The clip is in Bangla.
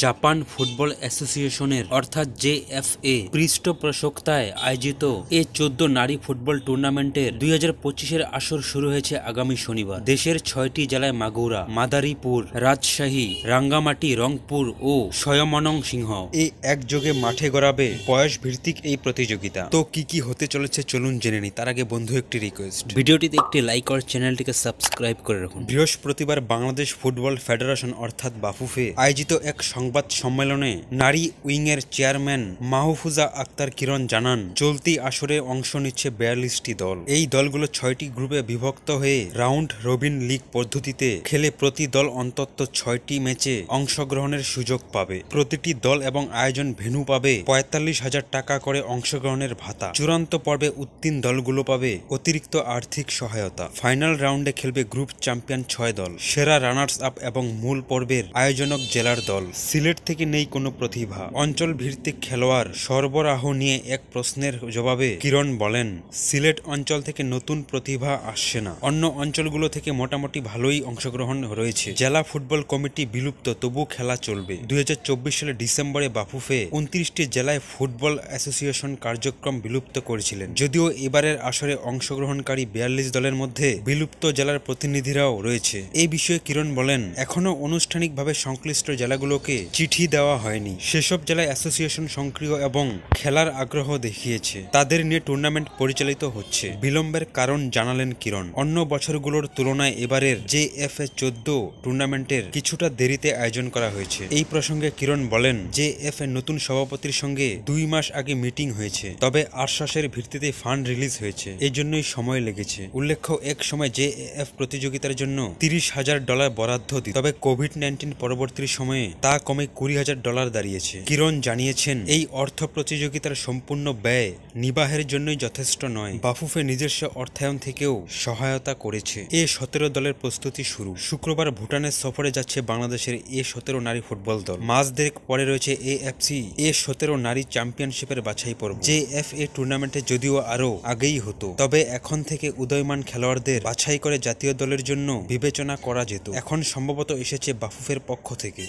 জাপান ফুটবল অ্যাসোসিয়েশনের অর্থাৎ জেএফএ পৃষ্ঠপোষকতায় আয়োজিত এ 14 নারী ফুটবল টুর্নামেন্টের 2025-এর আসর শুরু হয়েছে আগামী শনিবার। দেশের 6টি জেলায় মাগুরা, মাদারীপুর, রাজশাহী, রাঙ্গামাটি, রংপুর ও ময়মনসিংহ এই একযোগে মাঠে গড়াবে বয়স ভিত্তিক এই প্রতিযোগিতা। তো কি হতে চলেছে চলুন জেনে নিই। তার আগে বন্ধু একটি রিকোয়েস্ট, ভিডিওটিতে একটি লাইক আর চ্যানেলটিকে সাবস্ক্রাইব করে রাখুন। বৃহস্পতিবার বাংলাদেশ ফুটবল ফেডারেশন অর্থাৎ বাফুফে আয়োজিত এক সংবাদ সম্মেলনে নারী উইংয়ের চেয়ারম্যান মাহফুজা আক্তার কিরণ জানান, চলতি আসরে অংশ নিচ্ছে 42টি দল। এই দলগুলো 6টি গ্রুপে বিভক্ত হয়ে রাউন্ড রবিন লিগ পদ্ধতিতে খেলে প্রতি দল অন্তত 6টি ম্যাচে অংশগ্রহণের সুযোগ পাবে। প্রতিটি দল এবং আয়োজন ভেন্যু পাবে 45,000 টাকা করে অংশগ্রহণের ভাতা। চূড়ান্ত পর্বে উত্তীর্ণ দলগুলো পাবে অতিরিক্ত আর্থিক সহায়তা। ফাইনাল রাউন্ডে খেলবে গ্রুপ চ্যাম্পিয়ন 6 দল, সেরা রানার্স আপ এবং মূল পর্বের আয়োজনক জেলার দল। সিলেট থেকে নেই কোনো প্রতিভা। অঞ্চল ভিত্তিক খেলোয়াড় সরবরাহ নিয়ে এক প্রশ্নের জবাবে কিরণ বলেন, সিলেট অঞ্চল থেকে নতুন প্রতিভা আসছে না, অন্য অঞ্চলগুলো থেকে মোটামুটি ভালোই অংশগ্রহণ রয়েছে। জেলা ফুটবল কমিটি বিলুপ্ত, তবু খেলা চলবে। 2024 সালে ডিসেম্বরে বাফুফে 29টি জেলায় ফুটবল অ্যাসোসিয়েশন কার্যক্রম বিলুপ্ত করেছিলেন। যদিও এবারের আসরে অংশগ্রহণকারী 42 দলের মধ্যে বিলুপ্ত জেলার প্রতিনিধিরাও রয়েছে। এই বিষয়ে কিরণ বলেন, এখনো আনুষ্ঠানিকভাবে সংশ্লিষ্ট জেলাগুলোকে চিঠি দেওয়া হয়নি। সেসব জেলায় অ্যাসোসিয়েশন সক্রিয় এবং খেলার আগ্রহ দেখিয়েছে, তাদের নিয়ে টুর্নামেন্ট পরিচালিত হচ্ছে। বিলম্বের কারণ জানালেন কিরণ, অন্য বছরগুলোর তুলনায় এবারের জেএফএ 14 টুর্নামেন্টের কিছুটা দেরিতে আয়োজন করা হয়েছে। এই প্রসঙ্গে কিরণ বলেন, জেএফএ নতুন সভাপতির সঙ্গে 2 মাস আগে মিটিং হয়েছে, তবে আশ্বাসের ভিত্তিতে ফান্ড রিলিজ হয়েছে, এই জন্যই সময় লেগেছে। উল্লেখ্য, এক সময় জেএফ প্রতিযোগিতার জন্য $30,000 বরাদ্দ দিত, তবে কোভিড-19 পরবর্তী সময়ে তা কমে $20,000 দাঁড়িয়েছে। কিরণ জানিয়েছেন, এই অর্থ প্রতিযোগিতার সম্পূর্ণ ব্যয় নির্বাহের জন্যই যথেষ্ট নয়, বাফুফে নিজস্ব অর্থায়ন থেকেও সহায়তা করেছে। এ-17 দলের প্রস্তুতি শুরু। শুক্রবার ভুটানের সফরে যাচ্ছে বাংলাদেশের এ-17 নারী ফুটবল দল। মাস দেড়েক পরে রয়েছে এএফসি এ-17 নারী চ্যাম্পিয়নশিপের বাছাই পর্ব। জেএফএ টুর্নামেন্টে যদিও আরও আগেই হতো, তবে এখন থেকে উদয়মান খেলোয়াড়দের বাছাই করে জাতীয় দলের জন্য বিবেচনা করা যেত। এখন সম্ভবত এসেছে বাফুফের পক্ষ থেকে।